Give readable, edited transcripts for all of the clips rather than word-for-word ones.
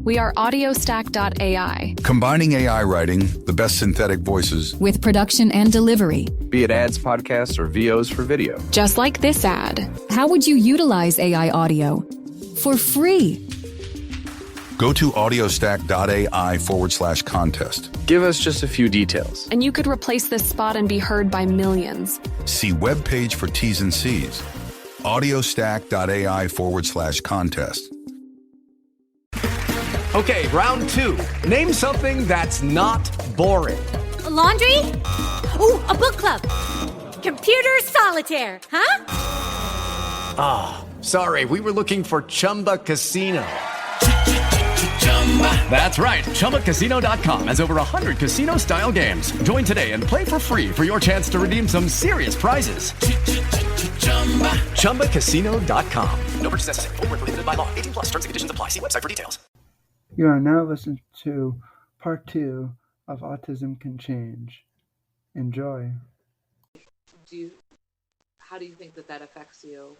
We are audiostack.ai. Combining AI writing, the best synthetic voices, with production and delivery. Be it ads, podcasts, or VOs for video. Just like this ad. How would you utilize AI audio? For free. Go to audiostack.ai/contest. Give us just a few details. And you could replace this spot and be heard by millions. See webpage for T's and C's. audiostack.ai/contest. Okay, round two. Name something that's not boring. A laundry? Ooh, a book club. Computer solitaire, huh? Ah, sorry, we were looking for Chumba Casino. That's right, ChumbaCasino.com has over 100 casino-style games. Join today and play for free for your chance to redeem some serious prizes. ChumbaCasino.com. No purchase necessary. Void where prohibited by law. 18+. Terms and conditions apply. See website for details. You are now listening to part 2 of Autism Can Change. Enjoy. How do you think that affects you?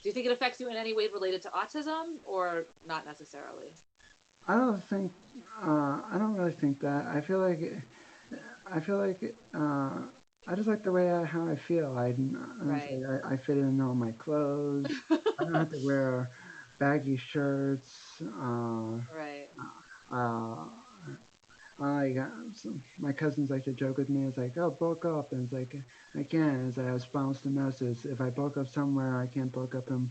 Do you think it affects you in any way related to autism, or not necessarily? I don't really think that. I feel like I just like the way how I feel. I fit in all my clothes. I don't have to wear baggy shirts. Right. My cousins like to joke with me. It's like, oh, bulk up, and it's like I can't. It's like I was balanced to nurses. If I bulk up somewhere, I can't bulk up them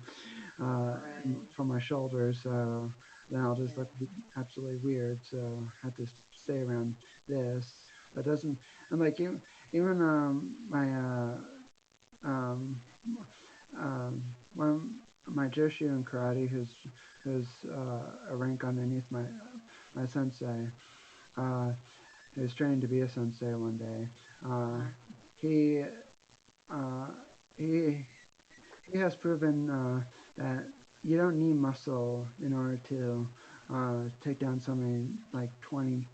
from my shoulders. So then I'll just look absolutely weird. So I have to stay around this. That doesn't. And like even my Joshu in karate, who's a rank underneath my sensei. He was training to be a sensei one day. He has proven that you don't need muscle in order to take down somebody like 20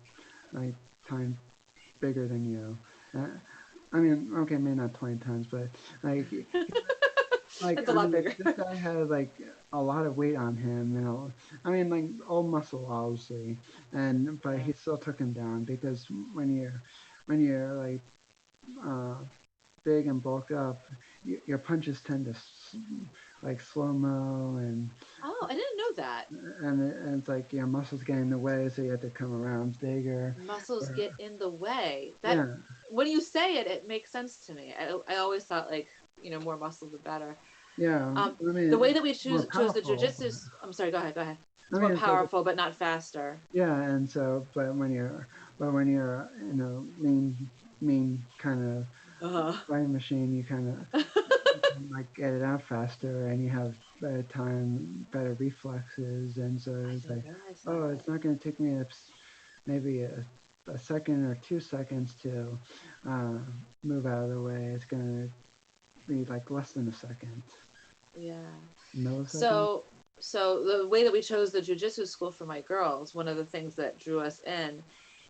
times bigger than you. I mean, okay, maybe not 20 times, but like It's a lot bigger. This guy had like a lot of weight on him, like old muscle, obviously, but he still took him down, because when you're like big and bulked up, your punches tend to like slow mo and. Oh, I didn't know that. And it's like your muscles get in the way, so you have to come around bigger. Muscles get in the way. When you say it, it makes sense to me. I always thought more muscle the better. Yeah. The way that we chose the jujitsu. I'm sorry. Go ahead. It's more powerful, but not faster. Yeah, and so, but when you're mean kind of fighting machine, you kind of like get it out faster, and you have better time, better reflexes, and so it's like, it's not going to take me maybe a second or 2 seconds to move out of the way. It's going to be like less than a second. Yeah. Millisecond? So the way that we chose the jiu-jitsu school for my girls, one of the things that drew us in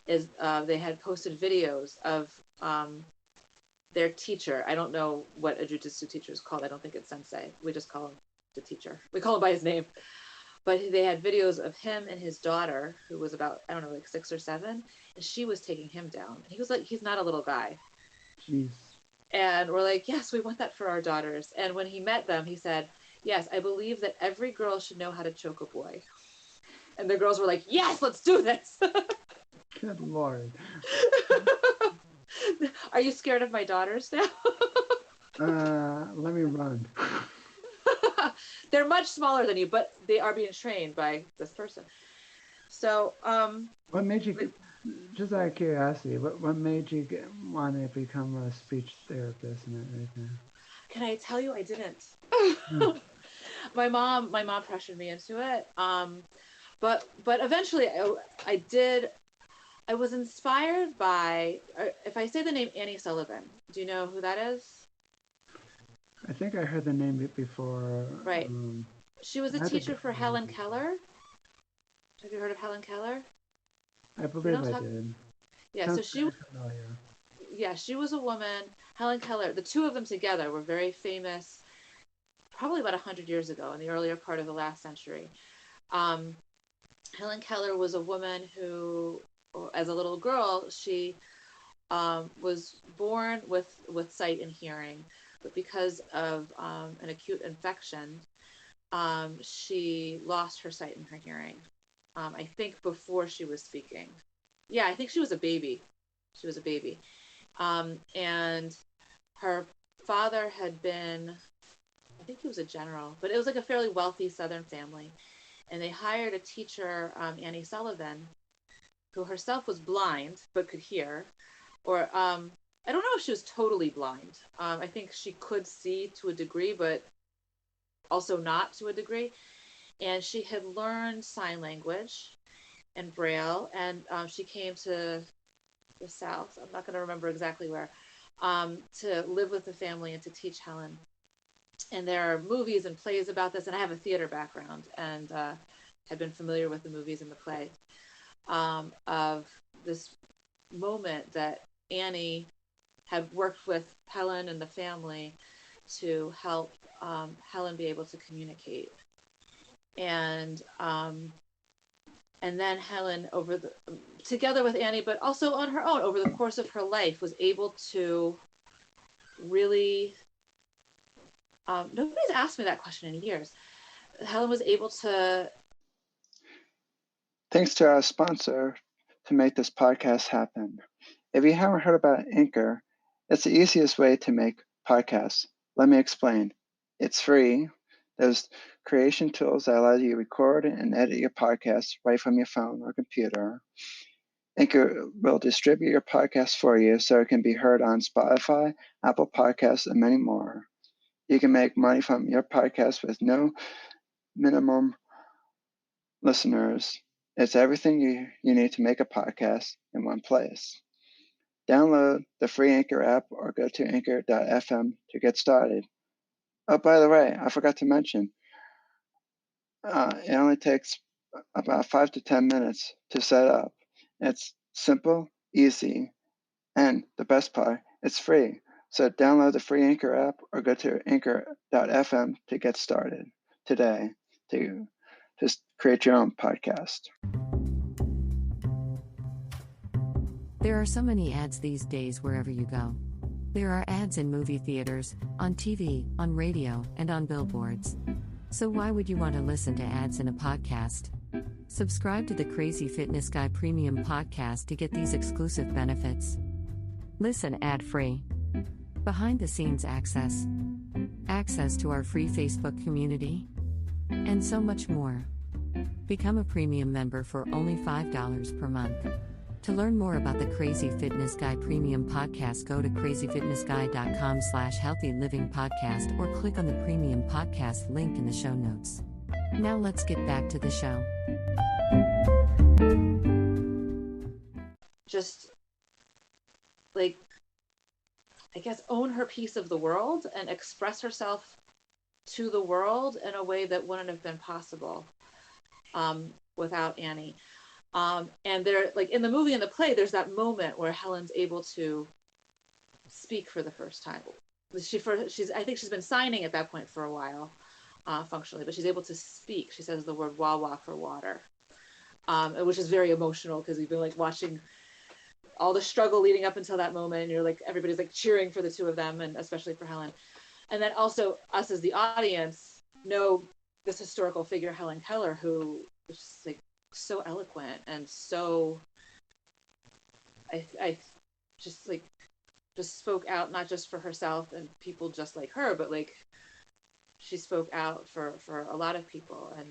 is they had posted videos of their teacher. I don't know what a jiu-jitsu teacher is called. I don't think it's sensei. We just call him the teacher. We call him by his name. But they had videos of him and his daughter, who was about, 6 or 7, and she was taking him down. And he was like, he's not a little guy. Jeez. And we're like, yes, we want that for our daughters. And when he met them, he said, yes, I believe that every girl should know how to choke a boy. And the girls were like, yes, let's do this. Good Lord. Are you scared of my daughters now? Let me run. They're much smaller than you, but they are being trained by this person. So, what made you, just out of curiosity, what made you want to become a speech therapist and everything? Can I tell you, I didn't. My mom pressured me into it. But eventually I did. I was inspired by, if I say the name Annie Sullivan, do you know who that is? I think I heard the name before. Right. She was a teacher for Helen Keller. Have you heard of Helen Keller? I believe I did. Yeah, so she was a woman. Helen Keller, the two of them together were very famous, probably about 100 years ago, in the earlier part of the last century. Helen Keller was a woman who, as a little girl, she was born with sight and hearing, but because of an acute infection, she lost her sight and her hearing. I think before she was speaking. Yeah, I think she was a baby. She was a baby. And her father had been, I think he was a general, but it was like a fairly wealthy Southern family. And they hired a teacher, Annie Sullivan, who herself was blind but could hear. Or I don't know if she was totally blind. I think she could see to a degree, but also not to a degree. And she had learned sign language and Braille, and she came to the South, I'm not going to remember exactly where, to live with the family and to teach Helen. And there are movies and plays about this, and I have a theater background and had been familiar with the movies and the play of this moment that Annie had worked with Helen and the family to help Helen be able to communicate. And then Helen, together with Annie, but also on her own, over the course of her life, was able to really, nobody's asked me that question in years. Helen was able to. Thanks to our sponsor to make this podcast happen. If you haven't heard about Anchor, it's the easiest way to make podcasts. Let me explain. It's free. There's creation tools that allow you to record and edit your podcast right from your phone or computer. Anchor will distribute your podcast for you so it can be heard on Spotify, Apple Podcasts, and many more. You can make money from your podcast with no minimum listeners. It's everything you need to make a podcast in one place. Download the free Anchor app or go to anchor.fm to get started. Oh, by the way, I forgot to mention, it only takes about 5 to 10 minutes to set up. It's simple, easy, and the best part, it's free. So download the free Anchor app or go to anchor.fm to get started today to just create your own podcast. There are so many ads these days wherever you go. There are ads in movie theaters, on TV, on radio, and on billboards. So why would you want to listen to ads in a podcast? Subscribe to the Crazy Fitness Guy Premium Podcast to get these exclusive benefits. Listen ad-free. Behind-the-scenes access. Access to our free Facebook community. And so much more. Become a premium member for only $5 per month. To learn more about the Crazy Fitness Guy Premium Podcast, go to crazyfitnessguy.com/healthylivingpodcast or click on the Premium Podcast link in the show notes. Now let's get back to the show. Just, like, I guess, own her piece of the world and express herself to the world in a way that wouldn't have been possible without Annie. And there, like in the movie and the play, there's that moment where Helen's able to speak for the first time. I think she's been signing at that point for a while, functionally, but she's able to speak. She says the word "wawa" for water, which is very emotional because we've been like watching all the struggle leading up until that moment, and you're like, everybody's like cheering for the two of them, and especially for Helen. And then also us as the audience know this historical figure, Helen Keller, who was just like so eloquent and so I just spoke out, not just for herself and people just like her, but like she spoke out for a lot of people, and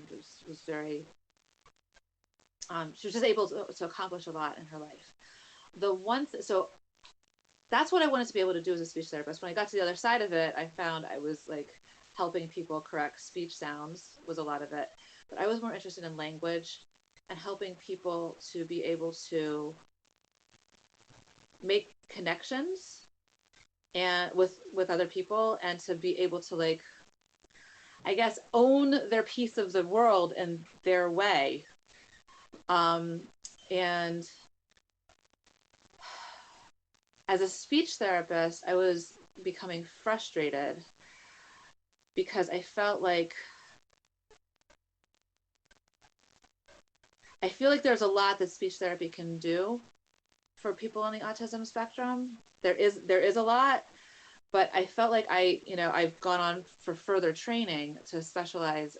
was very she was just able to accomplish a lot in her life. So that's what I wanted to be able to do as a speech therapist. When I got to the other side of it, I found I was like helping people correct speech sounds was a lot of it, but I was more interested in language and helping people to be able to make connections and with other people, and to be able to, like, I guess, own their piece of the world in their way. And as a speech therapist, I was becoming frustrated because I felt like I feel like there's a lot that speech therapy can do for people on the autism spectrum. There is a lot, but I felt like I've gone on for further training to specialize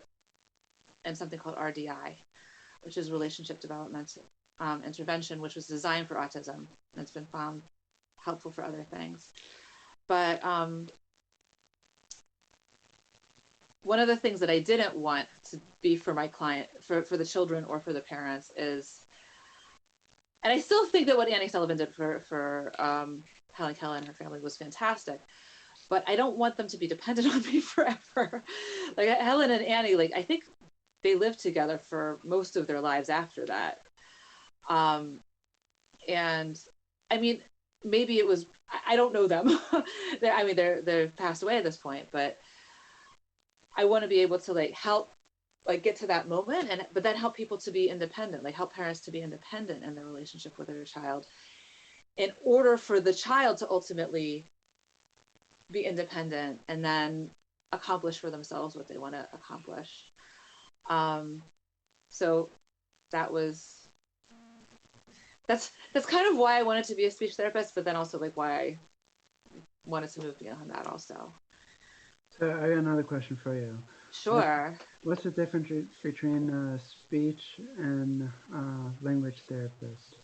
in something called RDI, which is relationship development intervention, which was designed for autism, and it's been found helpful for other things. But one of the things that I didn't want to be for my client, for the children or for the parents is, and I still think that what Annie Sullivan did for Helen Keller and her family was fantastic, but I don't want them to be dependent on me forever. Like Helen and Annie, like I think they lived together for most of their lives after that. And I mean, maybe it was, I don't know them. They're passed away at this point, but I want to be able to like help, like get to that moment, but then help people to be independent, like help parents to be independent in their relationship with their child, in order for the child to ultimately be independent and then accomplish for themselves what they want to accomplish. So that's kind of why I wanted to be a speech therapist, but then also like why I wanted to move beyond that also. So I got another question for you. Sure. What's the difference between speech and language therapist?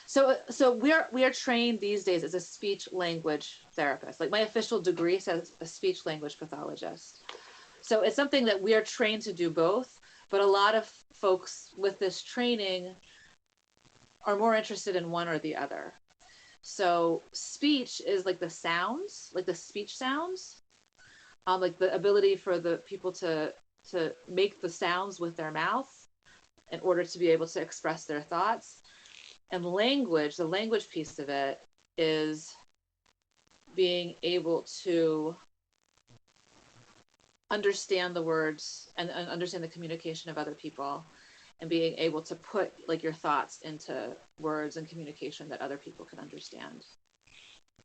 So we are trained these days as a speech language therapist. Like my official degree says a speech language pathologist. So it's something that we are trained to do both, but a lot of folks with this training are more interested in one or the other. So speech is like the sounds, like the speech sounds, like the ability for the people to make the sounds with their mouth in order to be able to express their thoughts. And language, the language piece of it is being able to understand the words and understand the communication of other people, and being able to put like your thoughts into words and communication that other people can understand.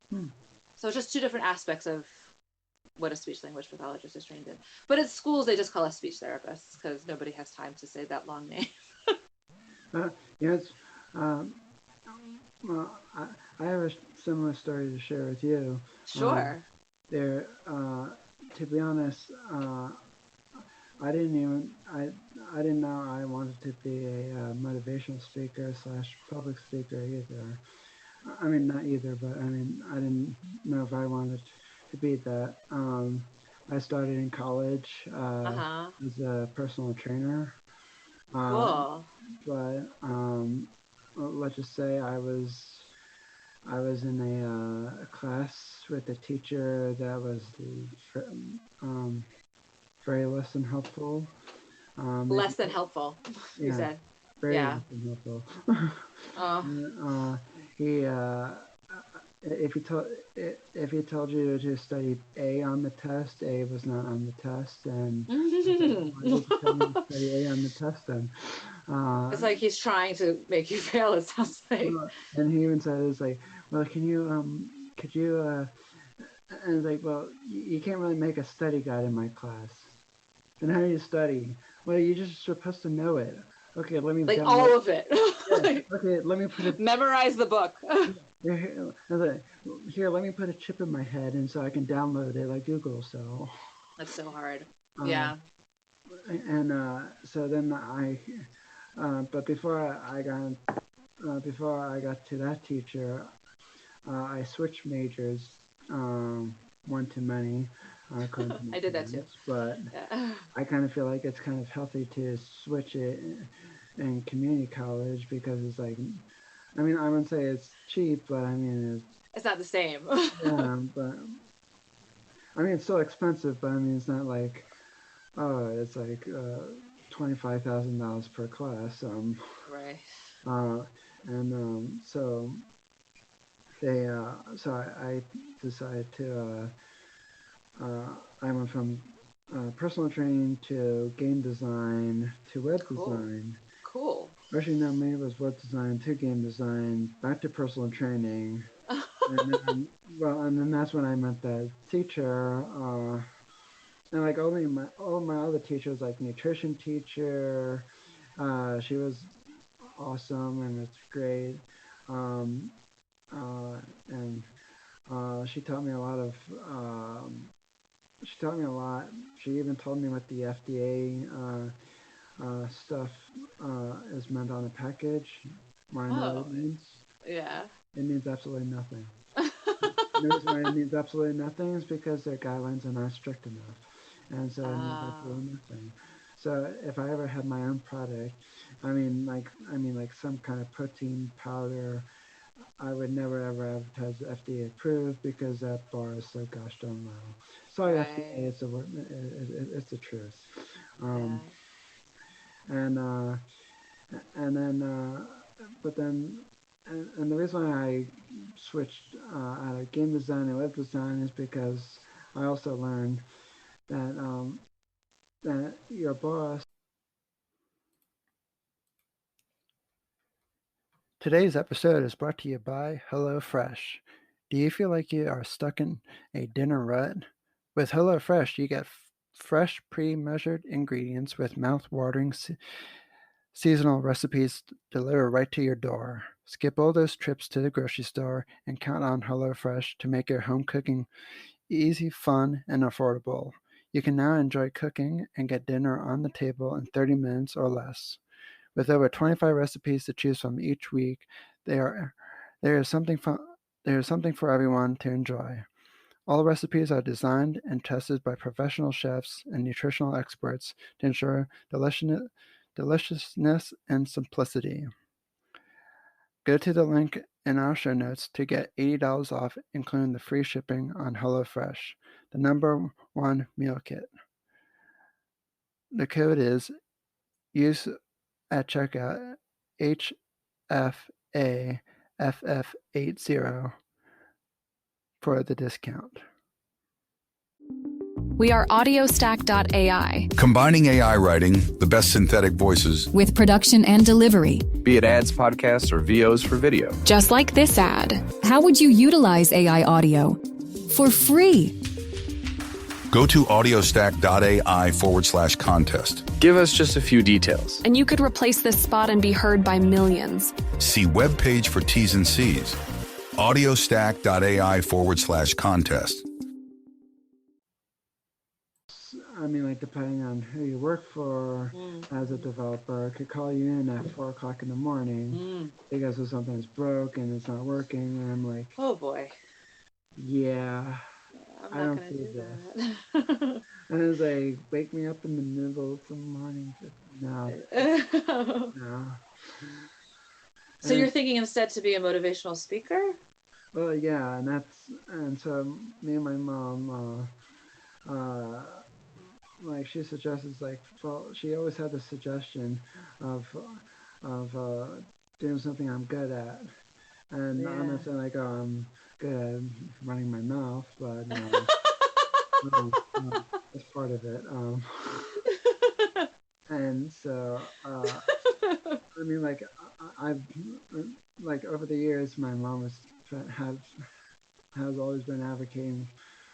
So it's just two different aspects of what a speech language pathologist is trained in. But at schools, they just call us speech therapists because nobody has time to say that long name. Yes. Well, I have a similar story to share with you. Sure. To be honest, I didn't know I wanted to be a motivational speaker / public speaker either. I mean, not either, but I mean, I didn't know if I wanted to be that. I started in college as a personal trainer. Cool. But let's just say I was in a class with a teacher that was very less than helpful. Less than helpful, you said. Very less than helpful. If he told you to study A on the test, A was not on the test, and why did you tell me to study A on the test then? It's like he's trying to make you fail, it sounds like. And he even said, "It's like, well, could you?" And it's like, well, you can't really make a study guide in my class. And how do you study? Well, you're just supposed to know it. Okay, let me like all of it. Yeah, okay, let me put it. Memorize the book. Here, let me put a chip in my head, and so I can download it like Google. So that's so hard. Yeah. And so then but before I got to that teacher, I switched majors, one to many. I did that too. But I kind of feel like it's kind of healthy to switch it in community college because it's like, I mean, I wouldn't say it's cheap, but I mean, it's not the same. Yeah, but I mean, it's still expensive, but I mean, it's not like, oh, it's like $25,000 per class. Right. So I decided to, I went from personal training to game design to web design. Cool. Actually, no, maybe it was web design to game design, back to personal training. And then that's when I met that teacher. And like all my other teachers, like nutrition teacher, she was awesome and it's great. And she taught me a lot of. She taught me a lot. She even told me what the FDA stuff is meant on a package. Why I know what it means? Yeah. It means absolutely nothing. The reason why it means absolutely nothing is because their guidelines are not strict enough, and so it means absolutely nothing. So if I ever had my own product, I mean like some kind of protein powder, I would never ever advertise FDA approved because that bar is so gosh darn low. Sorry, FDA, it's the word, it's the truth. And then but then and the reason why I switched out of game design and web design is because I also learned that that your boss. Today's episode is brought to you by HelloFresh. Do you feel like you are stuck in a dinner rut? With HelloFresh, you get fresh, pre-measured ingredients with mouth-watering seasonal recipes delivered right to your door. Skip all those trips to the grocery store and count on HelloFresh to make your home cooking easy, fun, and affordable. You can now enjoy cooking and get dinner on the table in 30 minutes or less. With over 25 recipes to choose from each week, there is something for everyone to enjoy. All recipes are designed and tested by professional chefs and nutritional experts to ensure deliciousness and simplicity. Go to the link in our show notes to get $80 off, including the free shipping on HelloFresh, the #1 meal kit. The code is use at checkout HFAFF80 for the discount. We are audiostack.ai Combining AI writing, the best synthetic voices, with production and delivery, Be it ads, podcasts, or VOs for video. just like this ad. How would you utilize AI audio? For free. go to audiostack.ai/contest. Give us just a few details. And you could replace this spot and be heard by millions. See webpage for T's and C's. audiostack.ai/contest. I mean, like, depending on who you work for as a developer, could call you in at 4 o'clock in the morning because something's broke and it's not working. And I'm like, oh boy. Yeah, I don't do this. And it's like, wake me up in the middle of the morning. No. No. So you're thinking instead to be a motivational speaker? Well, yeah, and so me and my mom, like, she suggests, like, well, she always had the suggestion of doing something I'm good at, and I'm not saying like, oh, I'm good at running my mouth, but no, that's part of it. And so, I mean, like, I've like over the years, my mom has always been advocating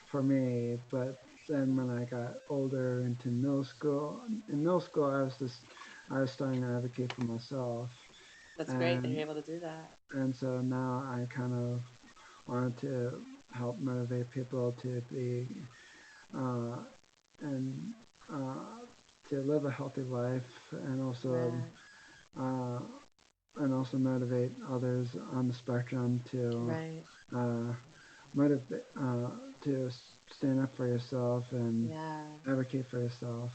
for me, but then when I got older into middle school, I was starting to advocate for myself. That's great that you're able to do that. And so now I kind of wanted to help motivate people to be to live a healthy life, and also motivate others on the spectrum to motivate to stand up for yourself and advocate for yourself.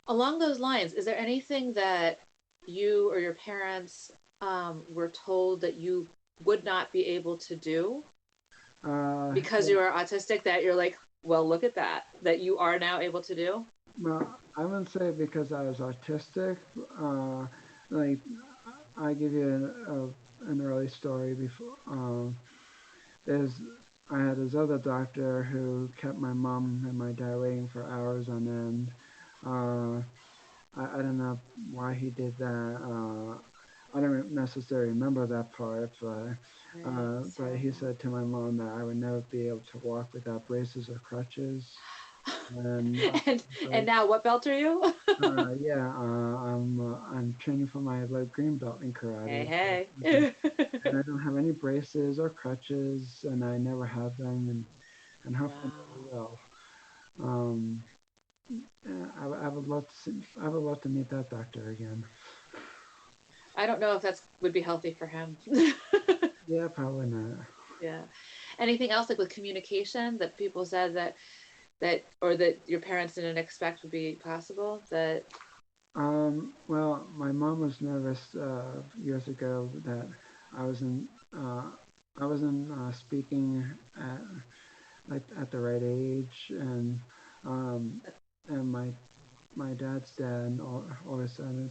Along those lines, is there anything that you or your parents were told that you would not be able to do because you are autistic, that you're like, well, look at that you are now able to do? Well, I wouldn't say because I was autistic. Like, I give you an early story before. I had this other doctor who kept my mom and my dad waiting for hours on end. I don't know why he did that. I don't necessarily remember that part, but he said to my mom that I would never be able to walk without braces or crutches. And and now what belt are you? I'm training for my green belt in karate. Hey. And I don't have any braces or crutches, and I never have them, and hopefully I will. I would love to meet that doctor again. I don't know if that would be healthy for him. Yeah, probably not. Yeah. Anything else, like with communication, that people said that your parents didn't expect would be possible? That well, my mom was nervous years ago that I wasn't speaking at the right age, and my dad's dad always said,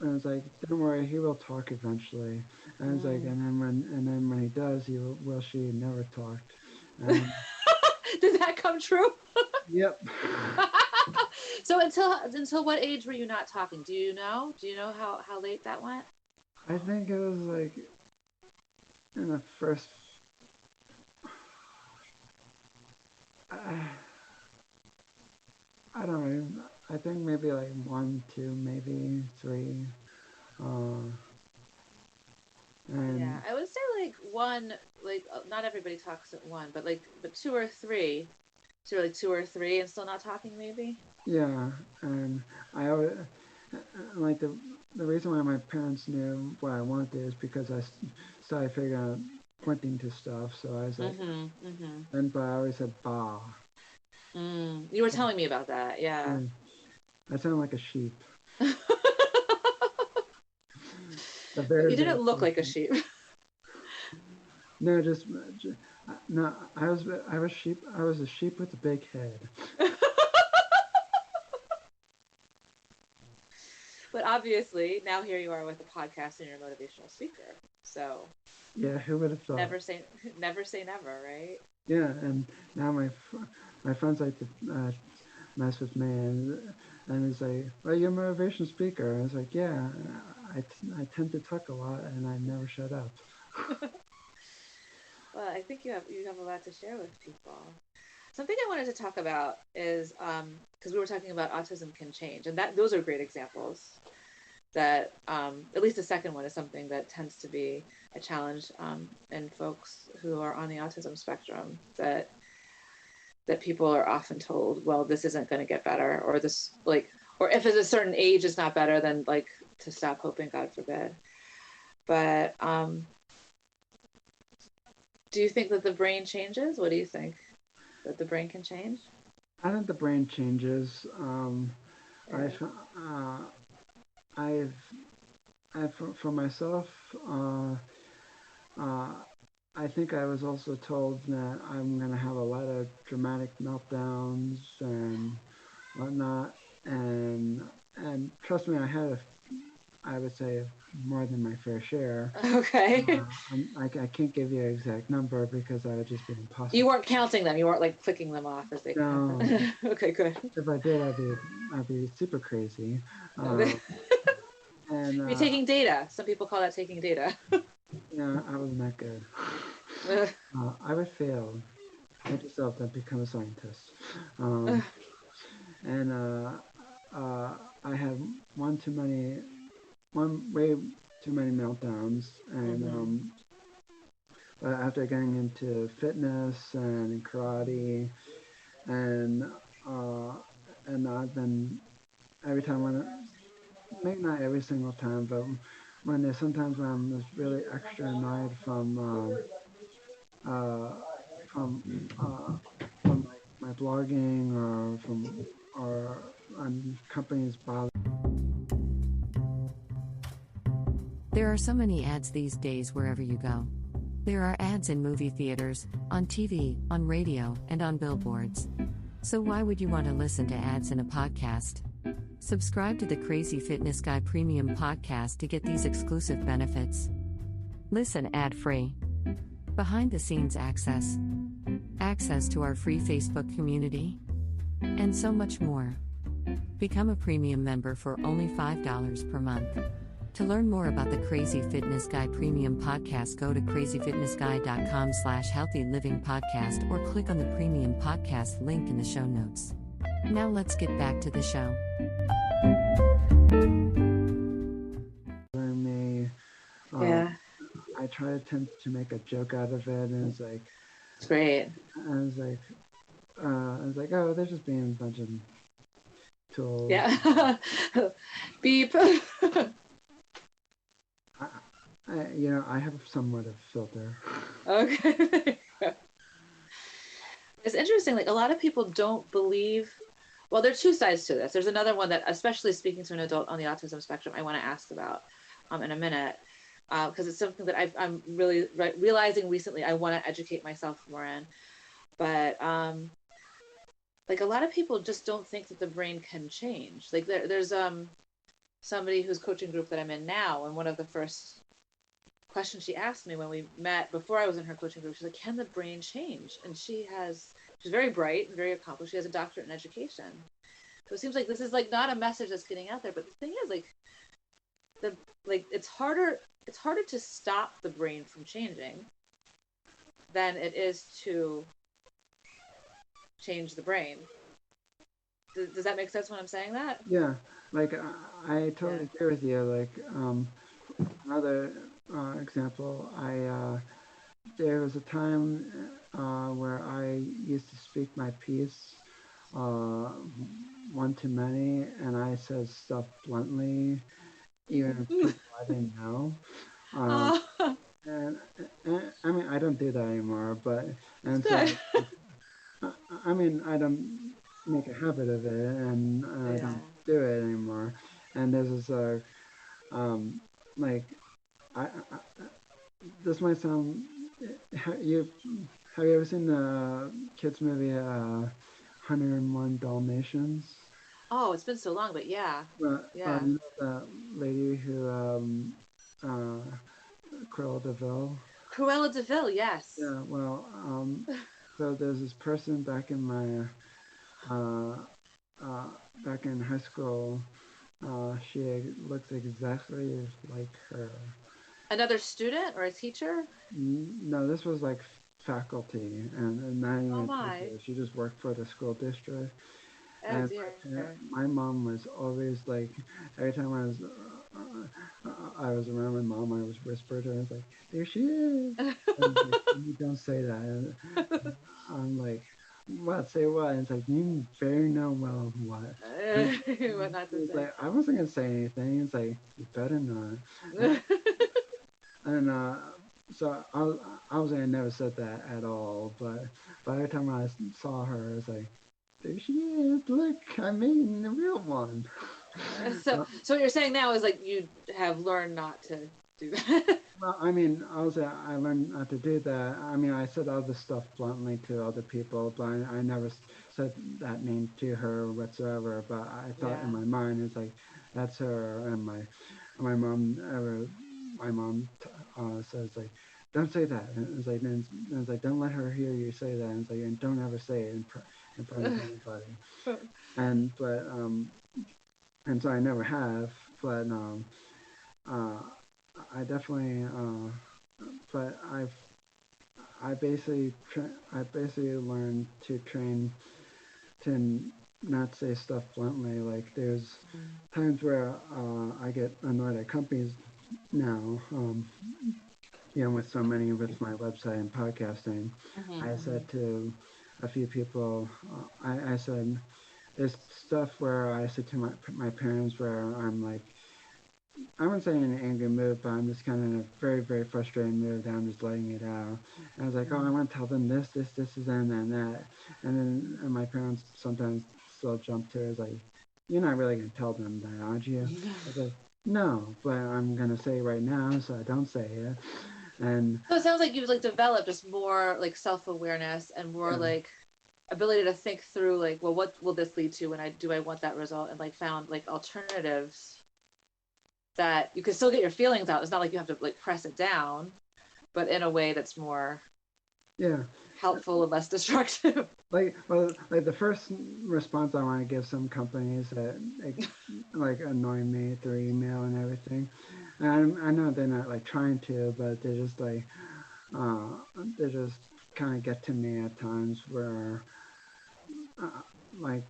it's like, don't worry, he will talk eventually. And it's like, and then when he does, she never talked. Did that come true? Yep. So until what age were you not talking? Do you know? Do you know how late that went? I think it was like in the first. I don't know. I think maybe like 1, 2, maybe 3. Yeah, I would say like 1. Like not everybody talks at 1, but 2 or 3. So like 2 or 3 and still not talking, maybe. Yeah, and I always like the reason why my parents knew what I wanted is because I started figuring out pointing to stuff. So I was like, but I always said ba. You were telling me about that, yeah. I sound like a sheep. You didn't look like a sheep. No, no. I was sheep. I was a sheep with a big head. But obviously, now here you are with a podcast and you're a motivational speaker. So yeah, who would have thought? Never say never, right? Yeah, and now my friends like to mess with me, and it's like, well, you're a motivation speaker. And it's like, yeah, I tend to talk a lot, and I never shut up. Well, I think you have a lot to share with people. Something I wanted to talk about is because we were talking about autism can change, and those are great examples. That at least the second one is something that tends to be a challenge in folks who are on the autism spectrum. That people are often told, well, this isn't going to get better, or this or if at a certain age it's not better, then to stop hoping, God forbid. But do you think that the brain changes? What do you think? That the brain can change? I think the brain changes. For myself, I think I was also told that I'm going to have a lot of dramatic meltdowns and whatnot, and trust me, I would say more than my fair share. Okay. I can't give you an exact number because that would just be impossible. You weren't counting them. You weren't clicking them off as they come. No. Okay, good. If I did, I'd be super crazy. And you're taking data. Some people call that taking data. Yeah, I wasn't that good. I would fail. Make yourself then become a scientist. And I had way too many meltdowns, and after getting into fitness and karate, and I've been every time maybe not every single time, but sometimes when I'm just really extra annoyed from my blogging or on companies bother. There are so many ads these days wherever you go. There are ads in movie theaters, on TV, on radio, and on billboards. So why would you want to listen to ads in a podcast? Subscribe to the Crazy Fitness Guy Premium Podcast to get these exclusive benefits. Listen ad-free. Behind-the-scenes access. Access to our free Facebook community. And so much more. Become a premium member for only $5 per month. To learn more about the Crazy Fitness Guy Premium Podcast, go to crazyfitnessguy.com/healthy living podcast or click on the Premium Podcast link in the show notes. Now let's get back to the show. I try to attempt to make a joke out of it, and it's like, it's great. I was like, oh, they're just being a bunch of tools. Yeah. Beep. I have somewhat of filter. Okay. It's interesting. Like, a lot of people don't believe. Well, there are two sides to this. There's another one that, especially speaking to an adult on the autism spectrum, I want to ask about in a minute, because it's something that I'm really realizing recently I want to educate myself more in. But like, a lot of people just don't think that the brain can change. Like, there's somebody whose coaching group that I'm in now, and one of the first questions she asked me when we met before I was in her coaching group, she's like, can the brain change? And she's very bright and very accomplished. She has a doctorate in education. So it seems like this is like not a message that's getting out there. But the thing is, it's harder to stop the brain from changing than it is to change the brain. Does that make sense when I'm saying that? Yeah, like I totally agree with you. Like another example, there was a time where I used to speak my piece one to many, and I said stuff bluntly, even if people I didn't know. And I mean, I don't do that anymore, I don't make a habit of it, and I don't do it anymore. And there's this this might sound. Have you ever seen the kids movie 101 Dalmatians? Oh, it's been so long, but yeah. You know the lady who Cruella de Vil. Cruella de Vil, yes. Yeah. Well, so there's this person back in my back in high school. She looks exactly like her. Another student or a teacher? No, this was like faculty, and not even teacher. She just worked for the school district. Oh, and dear. My mom was always like, every time I was around my mom, I was whispered to her, I was like, there she is. And like, you don't say that. And I'm like, what? Say what? And it's like, you very know well what. What not to say. Like, I wasn't going to say anything. It's like, you better not. And so I was like, I never said that at all. But every time I saw her, it's like, there she is. Look, I mean, the real one. So what you're saying now is like you have learned not to do that. Well, I mean, I learned not to do that. I mean, I said other stuff bluntly to other people, but I never said that name to her whatsoever. But I thought in my mind, it's like, that's her. And my mom says like, don't say that. And it's like, don't let her hear you say that. And it's like, and don't ever say it in front of anybody. And so I never have. But I definitely. But I basically learned to train to not say stuff bluntly. Like, there's times where I get annoyed at companies now. With so many with my website and podcasting, I said to a few people, I said, there's stuff where I said to my parents where I'm like, I wouldn't say in an angry mood, but I'm just kind of in a very, very frustrated mood that I'm just letting it out. And I was like, oh, I want to tell them this, and that. And my parents sometimes still jump to it. It's like, you're not really going to tell them that, aren't you? I was like, no, but I'm going to say it right now, so I don't say it. And so it sounds like you've like developed just more like self-awareness and more like ability to think through like, well, what will this lead to, and I want that result, and like found like alternatives that you can still get your feelings out. It's not like you have to like press it down, but in a way that's more helpful and less destructive. Like the first response I want to give some companies that like annoy me through email and everything, And I know they're not like trying to, but they're just like, they just kind of get to me at times where, like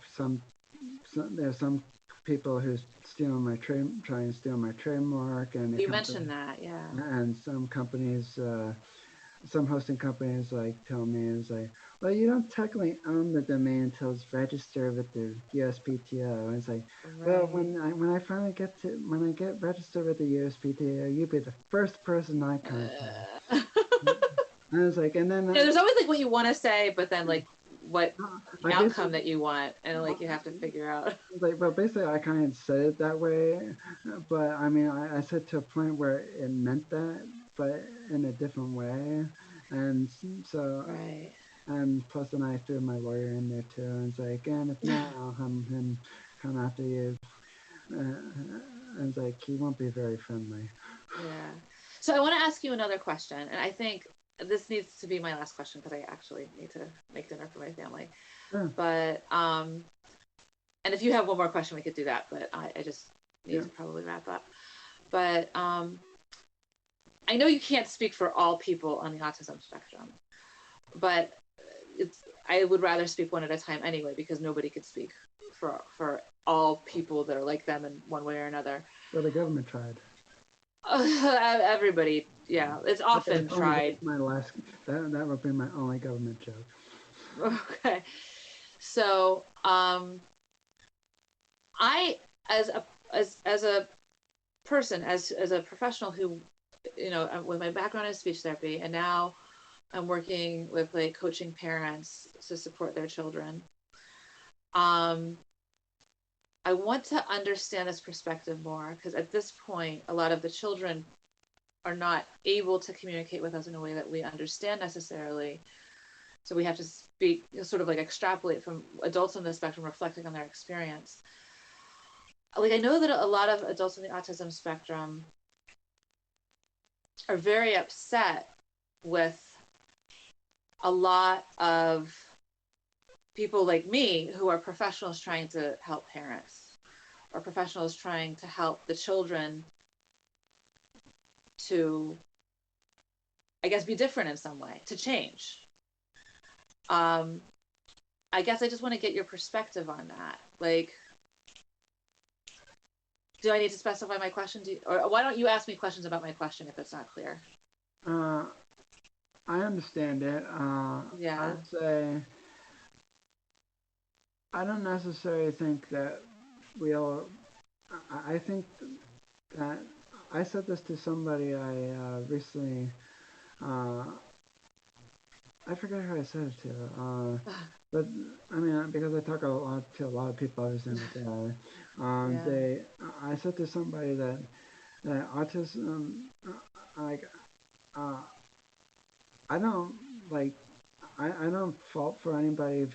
there's some people who stealing my trying to steal my trademark, and You mentioned that, yeah. and some companies, some hosting companies like tell me is like, well, you don't technically own the domain until it's registered with the USPTO. And it's like, well, when I finally get registered with the USPTO, you'll be the first person I contact. And it's like, and then yeah, there's always like what you want to say, but then like what outcome that you want, and like you have to figure out. Like, well, basically, I kind of said it that way, but I mean, I said to a point where it meant that, but in a different way, and so. Right. And plus, then I threw my lawyer in there too, and it's like, and if not, I'll have him come after you. And it's like, he won't be very friendly. Yeah. So I want to ask you another question, and I think this needs to be my last question because I actually need to make dinner for my family. Sure. But and if you have one more question, we could do that. But I just need to probably wrap up. But I know you can't speak for all people on the autism spectrum, but I would rather speak one at a time anyway, because nobody could speak for all people that are like them in one way or another. Well, the government tried. Everybody, yeah, it's often tried. My last, that would be my only government joke. Okay, so I, as a person, as a professional who, you know, with my background in speech therapy, and now I'm working with like coaching parents to support their children. I want to understand this perspective more, because at this point, a lot of the children are not able to communicate with us in a way that we understand necessarily. So we have to speak, sort of like extrapolate from adults on the spectrum, reflecting on their experience. Like, I know that a lot of adults on the autism spectrum are very upset with a lot of people like me who are professionals trying to help parents, or professionals trying to help the children to, I guess, be different in some way, to change. I guess I just want to get your perspective on that. Like, do I need to specify my question? Or why don't you ask me questions about my question if it's not clear? I understand it. Yeah. I'd say I don't necessarily think that we all. I think that I said this to somebody I recently. I forget who I said it to. But I mean, because I talk to a lot of people, obviously, I said to somebody that autism, like, I don't like, I don't fault for anybody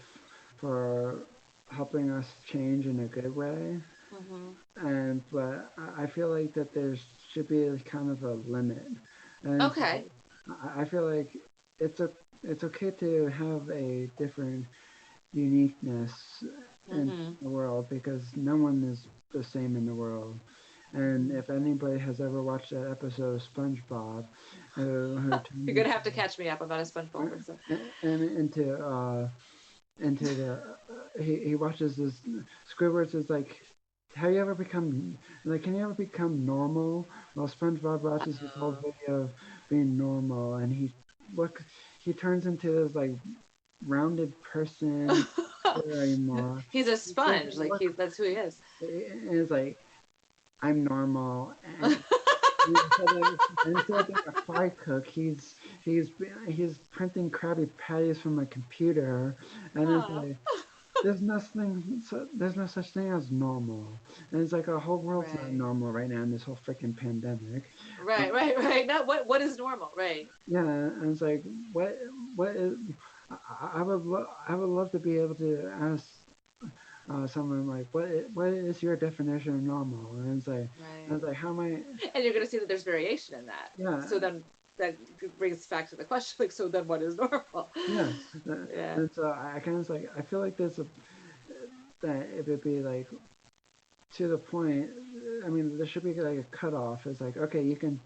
for helping us change in a good way. Mm-hmm. But I feel like that there should be kind of a limit. And okay. I feel like it's okay to have a different uniqueness in the world, because no one is the same in the world. And if anybody has ever watched that episode of SpongeBob, you're gonna have to catch me up about a SpongeBob. And into the he watches this Squidward is like, have you ever become like, can you ever become normal? Well, SpongeBob watches this whole video of being normal, and he turns into this like rounded person anymore. He's a sponge, like that's who he is. And it's like, I'm normal, and instead of being a fry cook, he's printing Krabby Patties from a computer, and it's like, there's no such thing as normal, and it's like our whole world's not normal right now in this whole freaking pandemic. Right. Now, what is normal, right? Yeah, and it's like, what is? I would love to be able to ask someone like, what is your definition of normal? And it's like, how am I? And you're going to see that there's variation in that. Yeah. So then that brings us back to the question, like, so then what is normal? Yeah. Yeah. And so I kind of like, I feel like that it would be like to the point. I mean, there should be like a cutoff. It's like, okay, you can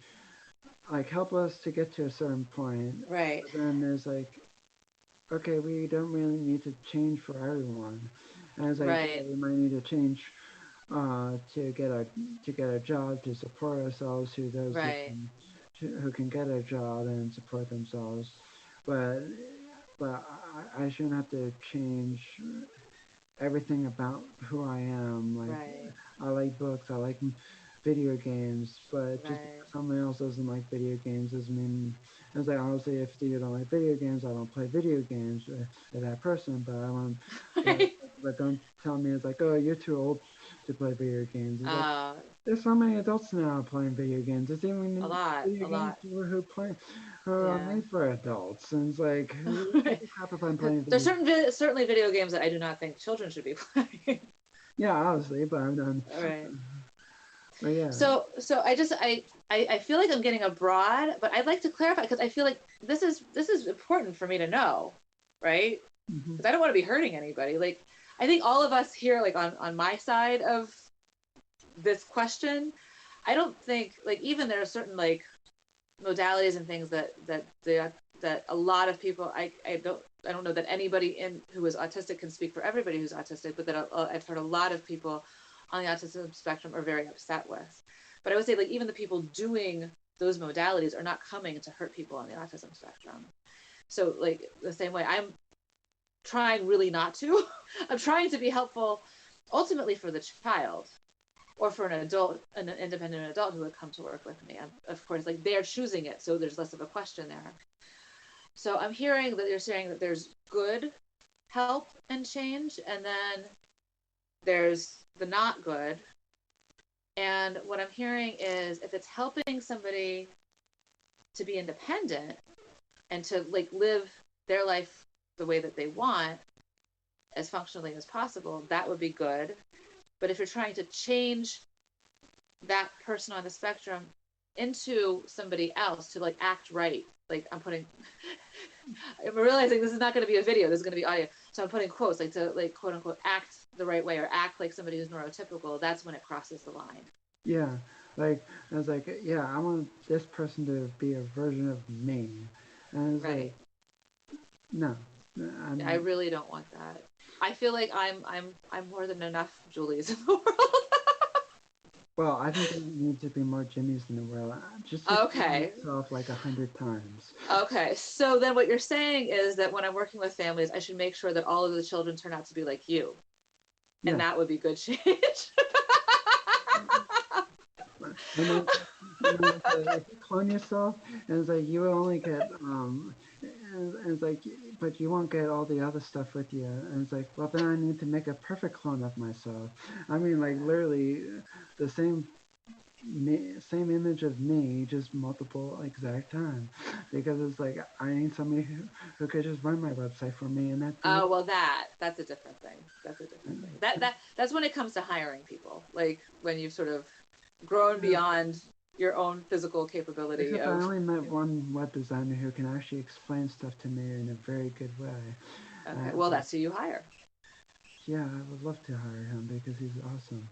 like help us to get to a certain point. Right. But then there's like, okay, we don't really need to change for everyone. And it's like, Right. yeah, we might need to change to get a job, to support ourselves, to those Right. who can get a job and support themselves. But I shouldn't have to change everything about who I am. Like, Right. I like books, I like video games, but just Right. because someone else doesn't like video games doesn't mean. It's like, honestly, if you don't like video games, I don't play video games with that person. But I want, Right. but don't tell me it's like, oh, you're too old to play video games. It's like, Uh, there's so many adults now playing video games. There's even a lot. who are Yeah. made for adults, and it's like, who gives a crap if I'm playing video There's certainly video games that I do not think children should be playing. Yeah, obviously, but I'm done. All right. But yeah. So I feel like I'm getting abroad, but I'd like to clarify because I feel like this is important for me to know, right? Because I don't want to be hurting anybody. Like, I think all of us here, like on my side of this question, I don't think, like, even there are certain like modalities and things that a lot of people, I don't know that anybody who is autistic can speak for everybody who's autistic, but that I've heard a lot of people on the autism spectrum are very upset with. But I would say, like, even the people doing those modalities are not coming to hurt people on the autism spectrum. So, like, the same way, I'm trying really not to. I'm trying to be helpful ultimately for the child or for an adult, an independent adult who would come to work with me. And of course, like, they're choosing it, so there's less of a question there. So I'm hearing that you're saying that there's good help and change, and then there's the not good. And what I'm hearing is, if it's helping somebody to be independent and to, like, live their life the way that they want as functionally as possible, that would be good. But if you're trying to change that person on the spectrum into somebody else to, like, act right, like, I'm realizing this is not going to be a video, this is going to be audio. So I'm putting quotes, like, to, like, quote unquote, act the right way or act like somebody who's neurotypical. That's when it crosses the line. Yeah, like, I was like, yeah, I want this person to be a version of me. And I was Right. like, no. I really don't want that. I feel like I'm more than enough Julies in the world. Well, I think there need to be more Jimmys in the world. Just Okay. myself like 100 times. Okay, so then what you're saying is that when I'm working with families, I should make sure that all of the children turn out to be like you. And Yeah. that would be good change. And then if you clone yourself, and it's like, you will only get, and it's like, but you won't get all the other stuff with you. And it's like, well, then I need to make a perfect clone of myself. I mean, like, literally the same image of me, just multiple exact times. Because it's like, I need somebody who could just run my website for me, and that's Oh, well, that's a different thing. That's a different thing. That's when it comes to hiring people. Like, when you've sort of grown beyond your own physical capability. Except I only met one web designer who can actually explain stuff to me in a very good way. Okay, well, that's who you hire. Yeah, I would love to hire him because he's awesome.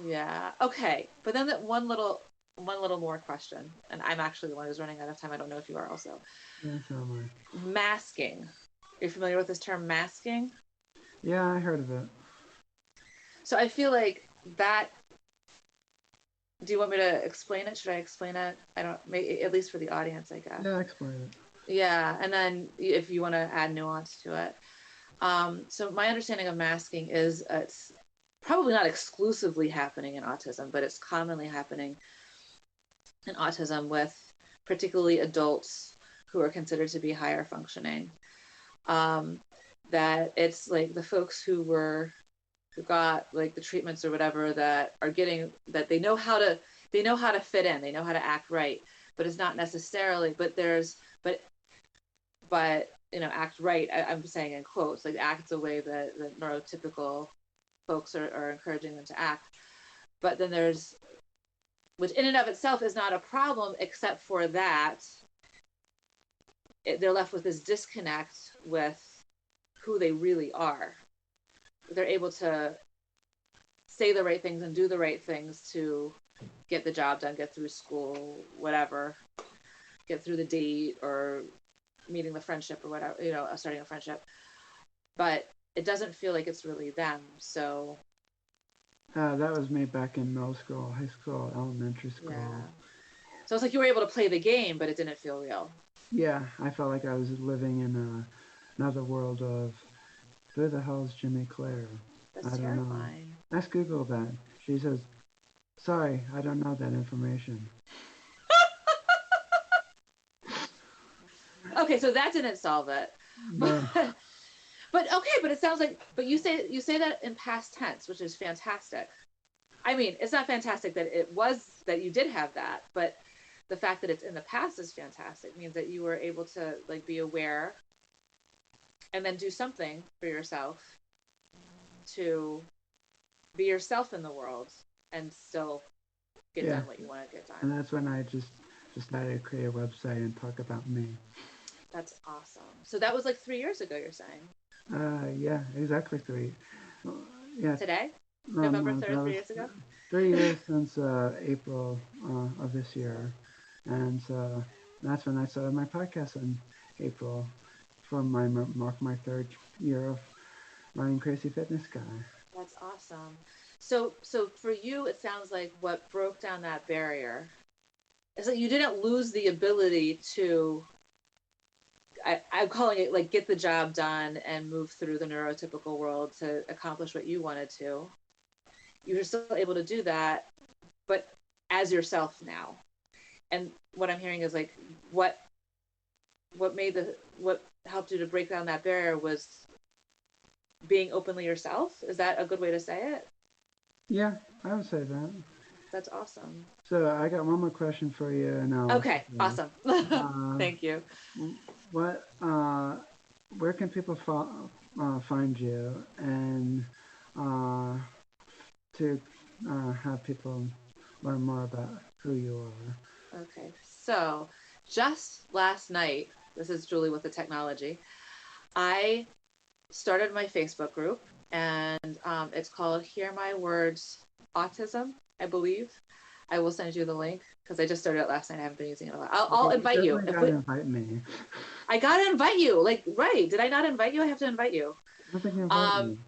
Yeah. Okay. But then that one little more question, and I'm actually the one who's running out of time. I don't know if you are also. Yeah, so am I. Masking. You're familiar with this term, masking? Yeah, I heard of it. So I feel like that. Do you want me to explain it? Should I explain it? I don't. Maybe, at least for the audience, I guess. Yeah, explain it. Yeah, and then if you want to add nuance to it. So my understanding of masking is it's probably not exclusively happening in autism, but it's commonly happening in autism with particularly adults who are considered to be higher functioning. That it's like the folks who got like the treatments or whatever that are getting, that they know how to fit in, they know how to act right, but it's not necessarily, but you know, act right, I'm saying in quotes, like act the way that the neurotypical folks are encouraging them to act. But then there's, which in and of itself is not a problem, except for that they're left with this disconnect with who they really are. They're able to say the right things and do the right things to get the job done, get through school, whatever, get through the date or meeting the friendship or whatever, starting a friendship. But it doesn't feel like it's really them. So that was me back in middle school, high school, elementary school. yeah. So it's like you were able to play the game, but it didn't feel real. Yeah, I felt like I was living in another world of, who the hell is Jimmy Clare? That's I don't terrifying. know. Ask Google that. She says, sorry, I don't know that information. Okay, so that didn't solve it. No. But it sounds like, but you say that in past tense, which is fantastic. I mean, it's not fantastic that you did have that, but the fact that it's in the past is fantastic. It means that you were able to like be aware and then do something for yourself to be yourself in the world and still get done what you want to get done. And that's when I just decided to create a website and talk about me. That's awesome. So that was like 3 years ago, you're saying? Yeah, exactly 3. Yeah. Today? November 3rd, 3 years ago? 3 years since April of this year. And so that's when I started my podcast in April for my 3rd year of running Crazy Fitness Guy. That's awesome. So for you, it sounds like what broke down that barrier is that you didn't lose the ability to, I'm calling it like get the job done and move through the neurotypical world to accomplish what you wanted to. You were still able to do that, but as yourself now. And what I'm hearing is like what helped you to break down that barrier was being openly yourself. Is that a good way to say it? Yeah, I would say that. That's awesome. So I got one more question for you now. Okay, awesome. Thank you. Where can people find you and to have people learn more about who you are? Okay, so just last night, this is Julie with the technology, I started my Facebook group, and it's called Hear My Words Autism, I believe. I will send you the link because I just started it last night. I haven't been using it a lot. I'll invite you. Invite me. I gotta invite you. Like, right? Did I not invite you? I have to invite you. I think you invite me.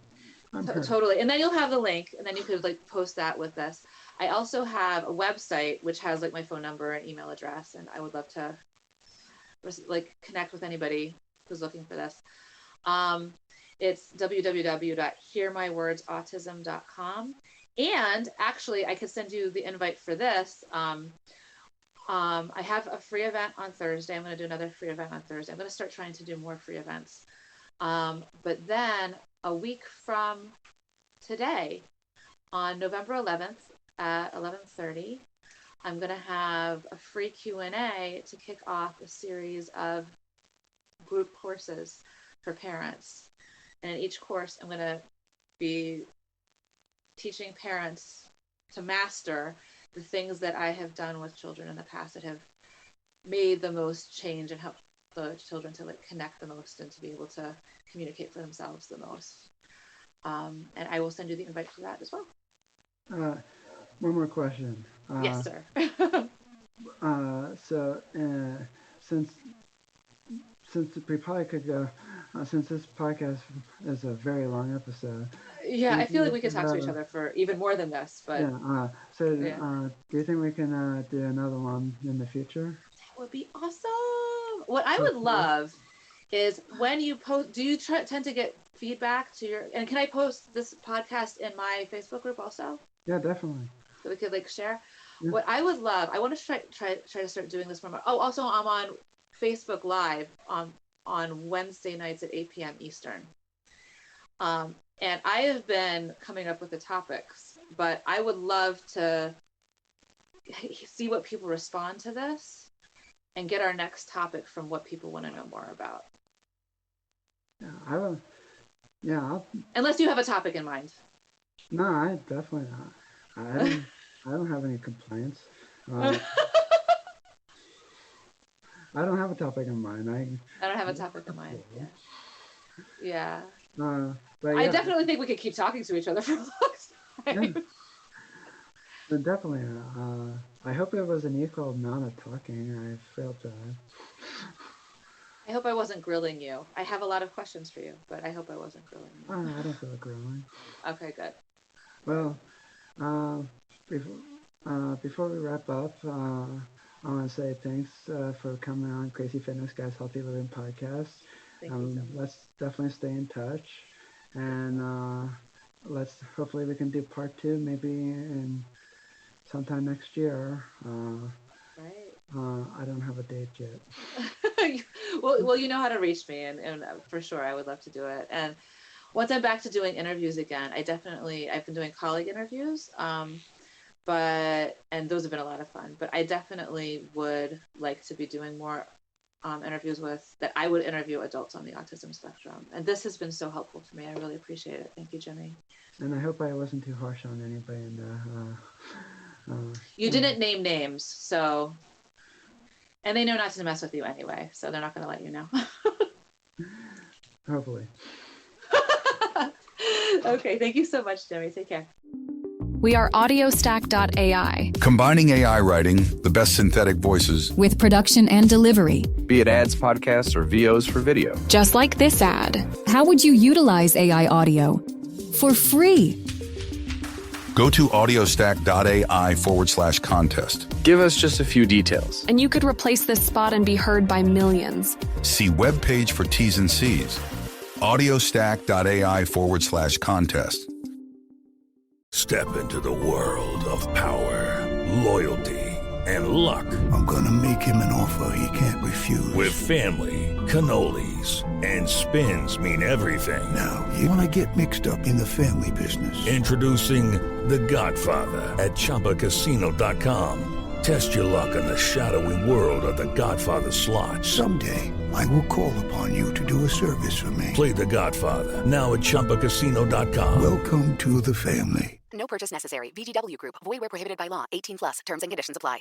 Totally. And then you'll have the link, and then you could like post that with this. I also have a website which has like my phone number and email address, and I would love to like connect with anybody who's looking for this. It's www.hearmywordsautism.com. And actually, I could send you the invite for this. I have a free event on Thursday. I'm going to do another free event on Thursday. I'm going to start trying to do more free events. But then a week from today, on November 11th at 11:30, I'm going to have a free Q&A to kick off a series of group courses for parents. And in each course, I'm going to be teaching parents to master the things that I have done with children in the past that have made the most change and helped the children to like connect the most and to be able to communicate for themselves the most. And I will send you the invite for that as well. One more question. Yes, sir. Since we probably could go, since this podcast is a very long episode. Yeah, I feel like we could talk to each other for even more than this, but. Yeah. Do you think we can do another one in the future? That would be awesome. What I would love is when you post, do you tend to get feedback to your, and can I post this podcast in my Facebook group also? Yeah, definitely. So we could like share. Yeah. What I would love, I want to try to start doing this more. Oh, also I'm on Facebook Live on Wednesday nights at 8 p.m. Eastern. And I have been coming up with the topics, but I would love to see what people respond to this and get our next topic from what people want to know more about. Yeah, I will. Yeah. Unless you have a topic in mind. No, I definitely not. I don't have any complaints. I don't have a topic in mind. I don't have a topic in mind. Yeah. But I definitely think we could keep talking to each other for a long time. time. Yeah. So definitely. I hope it was an equal amount of talking. I felt that. I hope I wasn't grilling you. I have a lot of questions for you, but I hope I wasn't grilling you. Oh, I don't feel like grilling. Okay, good. Well, before we wrap up, I want to say thanks for coming on Crazy Fitness Guys Healthy Living Podcast. Thank you so much. Let's definitely stay in touch, and let's hopefully we can do part 2 maybe in sometime next year. Right. I don't have a date yet. Well, you know how to reach me, and for sure I would love to do it. And once I'm back to doing interviews again, I've been doing colleague interviews, and those have been a lot of fun. But I definitely would like to be doing more interviews that I would interview adults on the autism spectrum. And this has been so helpful for me. I really appreciate it. Thank you, Jimmy. And I hope I wasn't too harsh on anybody in the. You didn't name names, so. And they know not to mess with you anyway, so they're not going to let you know. Hopefully. Okay, thank you so much, Jimmy. Take care. We are audiostack.ai Combining AI writing, the best synthetic voices, with production and delivery, Be it ads, podcasts, or VOs for video. just like this ad. How would you utilize AI audio? For free. go to audiostack.ai/contest. Give us just a few details. And you could replace this spot and be heard by millions. See webpage for T's and C's. audiostack.ai/contest. Step into the world of power, loyalty, and luck. I'm gonna make him an offer he can't refuse. With family, cannolis, and spins mean everything. Now, you wanna get mixed up in the family business. Introducing The Godfather at ChumbaCasino.com. Test your luck in the shadowy world of The Godfather slot. Someday, I will call upon you to do a service for me. Play The Godfather now at ChumbaCasino.com. Welcome to the family. No purchase necessary. VGW Group. Void where prohibited by law. 18+. Terms and conditions apply.